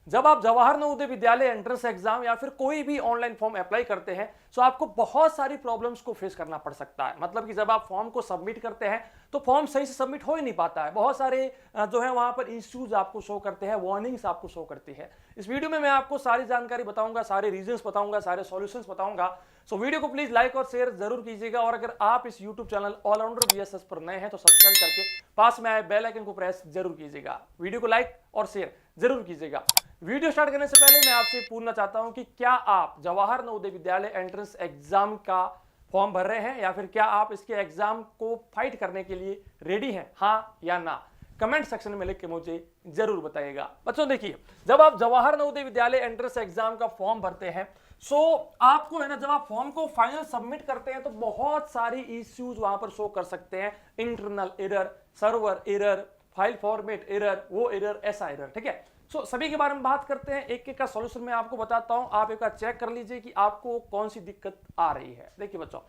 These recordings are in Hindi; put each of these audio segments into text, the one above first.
जब आप जवाहर नवोदय विद्यालय एंट्रेंस एग्जाम या फिर कोई भी ऑनलाइन फॉर्म अप्लाई करते हैं तो आपको बहुत सारी प्रॉब्लम्स को फेस करना पड़ सकता है। मतलब कि जब आप फॉर्म को सबमिट करते हैं तो फॉर्म सही से सबमिट हो ही नहीं पाता है, बहुत सारे जो है वहां पर इश्यूज आपको शो करते हैं, वार्निंग्स आपको शो करती है। इस वीडियो में मैं आपको सारी जानकारी बताऊंगा, सारे रीजंस बताऊंगा, सारे सॉल्यूशंस बताऊंगा। सो वीडियो को प्लीज लाइक और शेयर जरूर कीजिएगा, और अगर आप इस यूट्यूब चैनल ऑलराउंडर बीएसएस पर नए हैं तो सब्सक्राइब करके पास में आए बेल आइकन को प्रेस जरूर कीजिएगा। वीडियो को लाइक और शेयर जरूर कीजिएगा। वीडियो स्टार्ट करने से पहले मैं आपसे पूछना चाहता हूं कि क्या आप जवाहर नवोदय विद्यालय एंट्रेंस एग्जाम का फॉर्म भर रहे हैं, या फिर क्या आप इसके एग्जाम को फाइट करने के लिए रेडी हैं, हाँ या ना? कमेंट सेक्शन में लिख के मुझे जरूर बताइएगा। बच्चों देखिए, जब आप जवाहर नवोदय विद्यालय एंट्रेंस एग्जाम का फॉर्म भरते हैं सो आपको है ना, जब आप फॉर्म को फाइनल सबमिट करते हैं तो बहुत सारी इश्यूज वहां पर शो कर सकते हैं। Internal error, server error, file format error, वो एरर, ऐसा एरर, ठीक है। सो सभी के बारे में बात करते हैं, एक एक का सॉल्यूशन मैं आपको बताता हूं। आप एक बार चेक कर लीजिए कि आपको कौन सी दिक्कत आ रही है। देखिए बच्चों,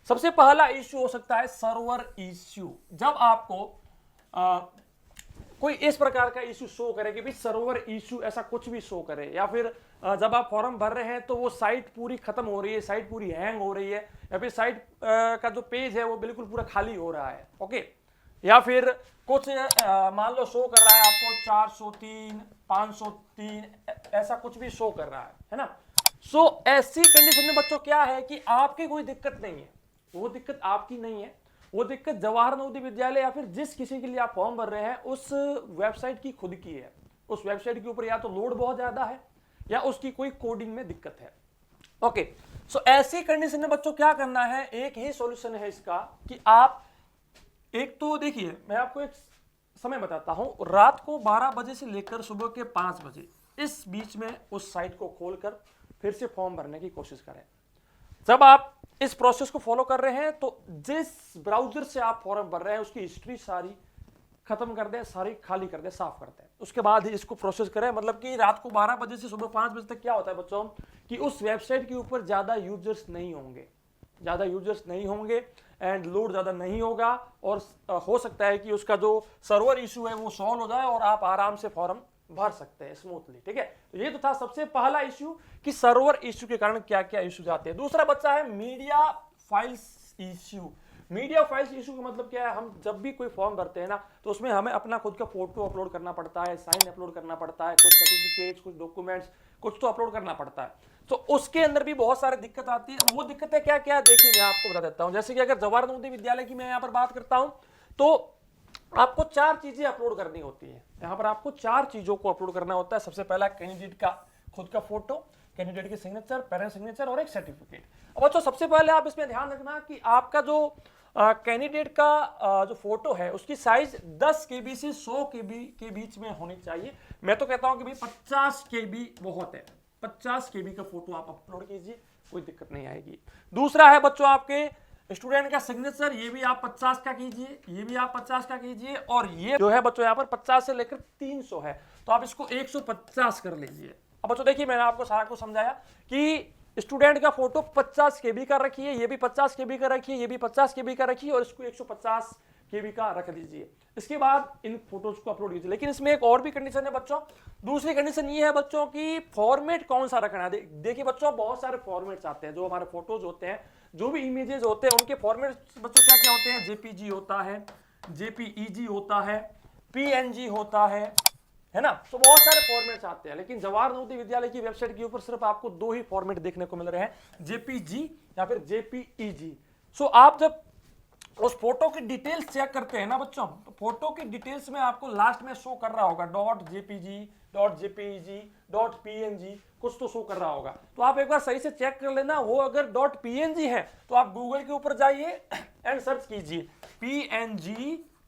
सबसे पहला इश्यू हो सकता है सर्वर इश्यू। जब आपको कोई इस प्रकार का इश्यू शो करे कि भाई सर्वर इश्यू, ऐसा कुछ भी शो करे, या फिर जब आप फॉर्म भर रहे हैं तो वो साइट पूरी खत्म हो रही है, साइट पूरी हैंग हो रही है, या फिर साइट का जो पेज है वो बिल्कुल पूरा खाली हो रहा है, ओके, या फिर कुछ मान लो शो कर रहा है आपको 403, 503, ऐसा कुछ भी शो कर रहा है ना। सो ऐसी कंडीशन में बच्चों क्या है कि आपकी कोई दिक्कत नहीं है, वो दिक्कत आपकी नहीं है, वो दिक्कत जवाहर नवोदय विद्यालय या फिर जिस किसी के लिए आप फॉर्म भर रहे हैं उस वेबसाइट की खुद की है। उस वेबसाइट के ऊपर या तो लोड बहुत ज्यादा है या उसकी कोई कोडिंग में दिक्कत है, ओके। सो ऐसी कंडीशन में बच्चों क्या करना है, एक ही सॉल्यूशन है इसका कि आप, एक तो देखिए मैं आपको एक समय बताता हूं, रात को 12 बजे से लेकर सुबह के 5 बजे इस बीच में उस साइट को खोलकर फिर से फॉर्म भरने की कोशिश करें। जब आप इस प्रोसेस को फॉलो कर रहे हैं तो जिस ब्राउजर से आप फॉर्म भर रहे हैं उसकी हिस्ट्री सारी खत्म कर दें, सारी खाली कर दें, साफ कर दें, उसके बाद ही इसको प्रोसेस करें। मतलब कि रात को 12 बजे से सुबह 5 बजे तक क्या होता है बच्चों कि उस वेबसाइट के ऊपर ज्यादा यूजर्स नहीं होंगे, एंड लोड ज्यादा नहीं होगा, और हो सकता है कि उसका जो सर्वर इशू है वो सॉल्व हो जाए और आप आराम से फॉर्म भर सकते हैं स्मूथली, ठीक है। तो ये तो था सबसे पहला इश्यू कि सर्वर इश्यू के कारण क्या क्या इश्यूज आते हैं। दूसरा बच्चा है media files issue. Media files issue का मतलब क्या है, हम जब भी कोई फॉर्म भरते हैं ना तो उसमें हमें अपना खुद का फोटो अपलोड करना पड़ता है, साइन अपलोड करना पड़ता है, कुछ सर्टिफिकेट्स, कुछ डॉक्यूमेंट्स, कुछ तो अपलोड करना पड़ता है। तो उसके अंदर भी बहुत सारी दिक्कत आती है। वो दिक्कतें क्या क्या, देखिए मैं आपको बता देता हूं। जैसे कि अगर जवाहर नवोदय विद्यालय की मैं यहाँ पर बात करता हूं तो आपको 4 चीजें अपलोड करनी होती है। यहां पर आपको 4 चीजों को अपलोड करना होता है। सबसे पहला कैंडिडेट का खुद का फोटो, कैंडिडेट की सिग्नेचर, पेरेंट सिग्नेचर और एक सर्टिफिकेट। अब बच्चों सबसे पहले आप इसमें ध्यान रखना कि आपका जो कैंडिडेट का जो फोटो है उसकी साइज 10 KB से 100 KB के बीच में होनी चाहिए। मैं तो कहता हूं कि भाई 50 KB बहुत है, 50 KB का फोटो आप अपलोड कीजिए, कोई दिक्कत नहीं आएगी। दूसरा है बच्चों आपके स्टूडेंट का सिग्नेचर, ये भी आप 50 का कीजिए, ये भी आप 50 का कीजिए, और ये जो है बच्चों यहाँ पर 50 से लेकर 300 है तो आप इसको 150 कर लीजिए। अब बच्चों देखिए मैंने आपको सारा कुछ समझाया कि स्टूडेंट का फोटो 50 KB का रखिए, ये भी 50 KB का रखिए, ये भी 50 KB का रखिए, और इसको 150 KB का रख दीजिए। इसके बाद इन फोटोज को अपलोड कीजिए। लेकिन इसमें एक और भी कंडीशन है बच्चों। दूसरी कंडीशन ये है बच्चों की फॉर्मेट कौन सा रखना है। देखिए बच्चों बहुत सारे फॉर्मेट्स आते हैं, जो हमारे फोटोज होते हैं, जो भी इमेजेस होते हैं उनके फॉर्मेट बच्चों क्या क्या होते हैं, JPG होता है, JPEG होता है, PNG होता है ना। तो बहुत सारे फॉर्मेट्स आते हैं, लेकिन जवाहर नवोदय विद्यालय की वेबसाइट के ऊपर सिर्फ आपको 2 ही फॉर्मेट देखने को मिल रहे हैं, JPG या फिर JPEG। सो आप जब उस फोटो की डिटेल्स चेक करते हैं ना बच्चों, तो फोटो की डिटेल्स में आपको लास्ट में शो कर रहा होगा .jpg, .jpeg, .png, कुछ तो शो कर रहा होगा। तो आप एक बार सही से चेक कर लेना। वो अगर .png है तो आप गूगल के ऊपर जाइए एंड सर्च कीजिए PNG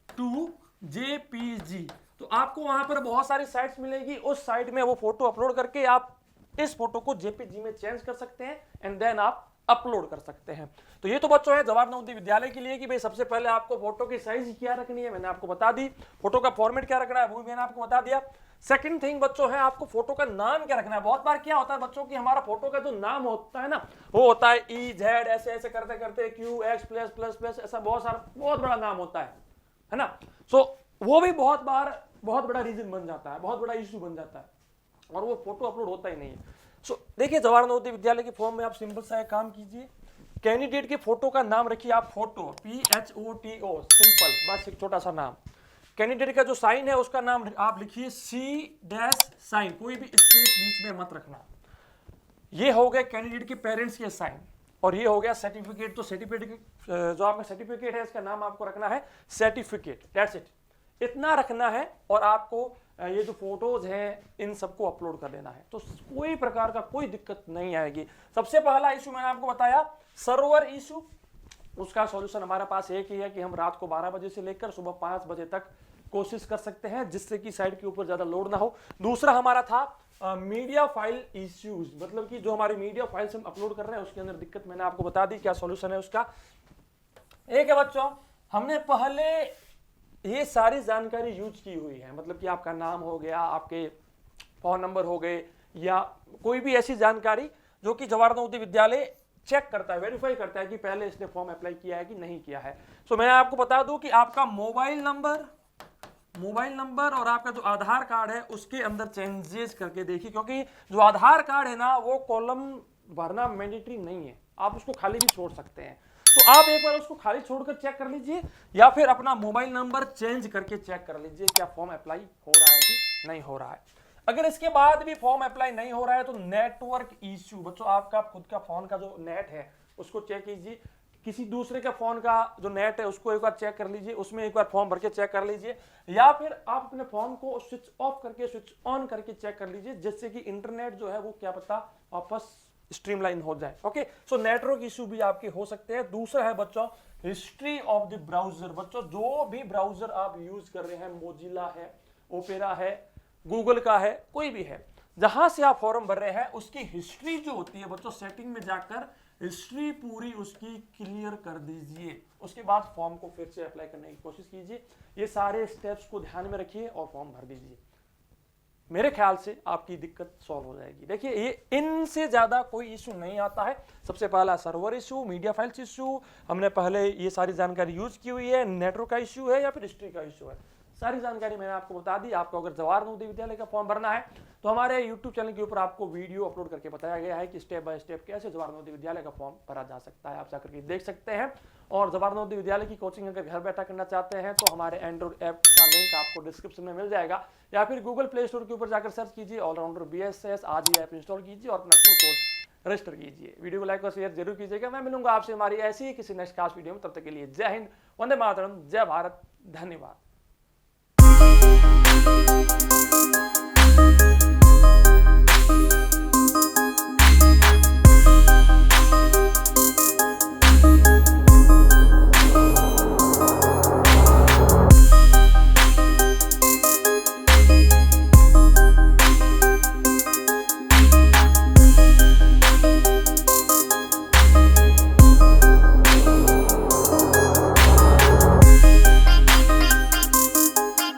to JPG, तो आपको वहां पर बहुत सारी साइट्स मिलेगी। उस साइट में वो फोटो अपलोड करके आप इस फोटो को JPG में चेंज कर सकते हैं एंड देन आप अपलोड कर सकते हैं। तो ये तो बच्चों है जवाहर नवोदय विद्यालय के लिए कि भाई सबसे पहले आपको फोटो की साइज क्या रखनी है, मैंने आपको बता दी। फोटो का फॉर्मेट क्या रखना है वो भी मैंने आपको बता दिया। सेकंड थिंग बच्चों है आपको फोटो का नाम क्या रखना है। बहुत बार क्या होता है बच्चों की हमारा फोटो का जो नाम होता है ना वो होता है EZ, ऐसे ऐसे करते करते QX प्लस प्लस प्लस, ऐसा बहुत सारा बहुत बड़ा नाम होता है ना। सो वो भी बहुत बार बहुत बड़ा रीजन बन जाता है, बहुत बड़ा इश्यू बन जाता है। और वो फोटो अपलोड होता ही नहीं है। सो देखिए, जवाहर नवोदय विद्यालय के फॉर्म में आप सिंपल सा एक काम कीजिए, कैंडिडेट के फोटो का नाम रखिए आप फोटो, PHOTO, सिंपल, बस एक छोटा सा नाम। कैंडिडेट का जो साइन है उसका नाम आप लिखिए C-साइन, कोई भी स्पेस बीच में मत रखना। ये हो गए कैंडिडेट के पेरेंट्स के साइन, और ये हो गया सर्टिफिकेट। तो सर्टिफिकेट जो आपका सर्टिफिकेट है इसका नाम आपको रखना है सर्टिफिकेट, दैट्स इट, इतना रखना है। और आपको ये जो फोटोज हैं इन सबको अपलोड कर देना है, तो कोई प्रकार का कोई दिक्कत नहीं आएगी। सबसे पहला इशू मैंने आपको बताया सर्वर इशू, उसका सॉल्यूशन हमारे पास एक ही है कि हम रात को 12 बजे से लेकर सुबह 5 बजे तक कोशिश कर सकते हैं, जिससे कि साइट के ऊपर ज्यादा लोड ना हो। दूसरा हमारा था मीडिया फाइल इश्यूज, मतलब कि जो हमारी मीडिया फाइल्स हम अपलोड कर रहे हैं उसके अंदर दिक्कत, मैंने आपको बता दी क्या सॉल्यूशन है उसका। एक है बच्चों, हमने पहले ये सारी जानकारी यूज की हुई है, मतलब कि आपका नाम हो गया, आपके फोन नंबर हो गए, या कोई भी ऐसी जानकारी जो कि जवाहर नवोदय विद्यालय चेक करता है, वेरीफाई करता है कि पहले इसने फॉर्म अप्लाई किया है कि नहीं किया है। सो मैं आपको बता दूं कि आपका मोबाइल नंबर और आपका जो आधार कार्ड है उसके अंदर चेंजेस करके देखिए, क्योंकि जो आधार कार्ड है ना वो कॉलम भरना मैंडेटरी नहीं है, आप उसको खाली भी छोड़ सकते हैं। तो आप एक बार उसको खाली छोड़कर चेक कर लीजिए, या फिर अपना मोबाइल नंबर चेंज करके चेक कर लीजिए क्या फॉर्म अप्लाई हो रहा है कि नहीं हो रहा है। अगर इसके बाद भी फॉर्म अप्लाई नहीं हो रहा है तो नेटवर्क इश्यू, बच्चों आपका खुद का फोन का जो नेट है उसको चेक कीजिए, किसी दूसरे का फोन का जो नेट है उसको एक बार चेक कर लीजिए, उसमें एक बार फॉर्म भर के चेक कर लीजिए, या फिर आप अपने फोन को स्विच ऑफ करके स्विच ऑन करके चेक कर लीजिए, जिससे कि इंटरनेट जो है वो क्या पता वापस स्ट्रीमलाइन हो जाए। ओके, सो नेटवर्क इशू भी आपके हो सकते हैं। दूसरा है बच्चों हिस्ट्री ऑफ द ब्राउजर, बच्चों जो भी ब्राउजर आप यूज कर रहे हैं, मोजिला है, ओपेरा है, गूगल का है, कोई भी है, जहां से आप फॉर्म भर रहे हैं उसकी हिस्ट्री जो होती है बच्चों, सेटिंग में जाकर हिस्ट्री पूरी उसकी क्लियर कर दीजिए, उसके बाद फॉर्म को फिर से अप्लाई करने की कोशिश कीजिए। ये सारे स्टेप्स को ध्यान में रखिए और फॉर्म भर दीजिए, मेरे ख्याल से आपकी दिक्कत सॉल्व हो जाएगी। देखिए ये इनसे ज्यादा कोई इशू नहीं आता है। सबसे पहला server issue, media files issue, हमने पहले ये सारी जानकारी यूज की हुई है, नेटवर्क का इशू है या फिर हिस्ट्री का इशू है, सारी जानकारी मैंने आपको बता दी। आपको अगर जवाहर नवोदय विद्यालय का फॉर्म भरना है तो हमारे YouTube चैनल के ऊपर आपको वीडियो अपलोड करके बताया गया है कि स्टेप बाय स्टेप कैसे जवाहर नवोदय विद्यालय का फॉर्म भरा जा सकता है, आप जाकर के देख सकते हैं। और जवाहर नवोदय विद्यालय की कोचिंग अगर घर बैठा करना चाहते हैं तो हमारे एंड्रॉइड ऐप का लिंक आपको डिस्क्रिप्शन में मिल जाएगा, या फिर गूगल प्ले स्टोर के ऊपर जाकर सर्च कीजिए ऑलराउंडर BSS, आज ही ऐप इंस्टॉल कीजिए और अपना फुल कोर्स रजिस्टर कीजिए। वीडियो को लाइक और शेयर जरूर कीजिएगा। मैं मिलूंगा आपसे हमारी ऐसी ही किसी नेक्स्ट खास वीडियो में, तब तक के लिए जय हिंद, वंदे मातरम, जय भारत, धन्यवाद।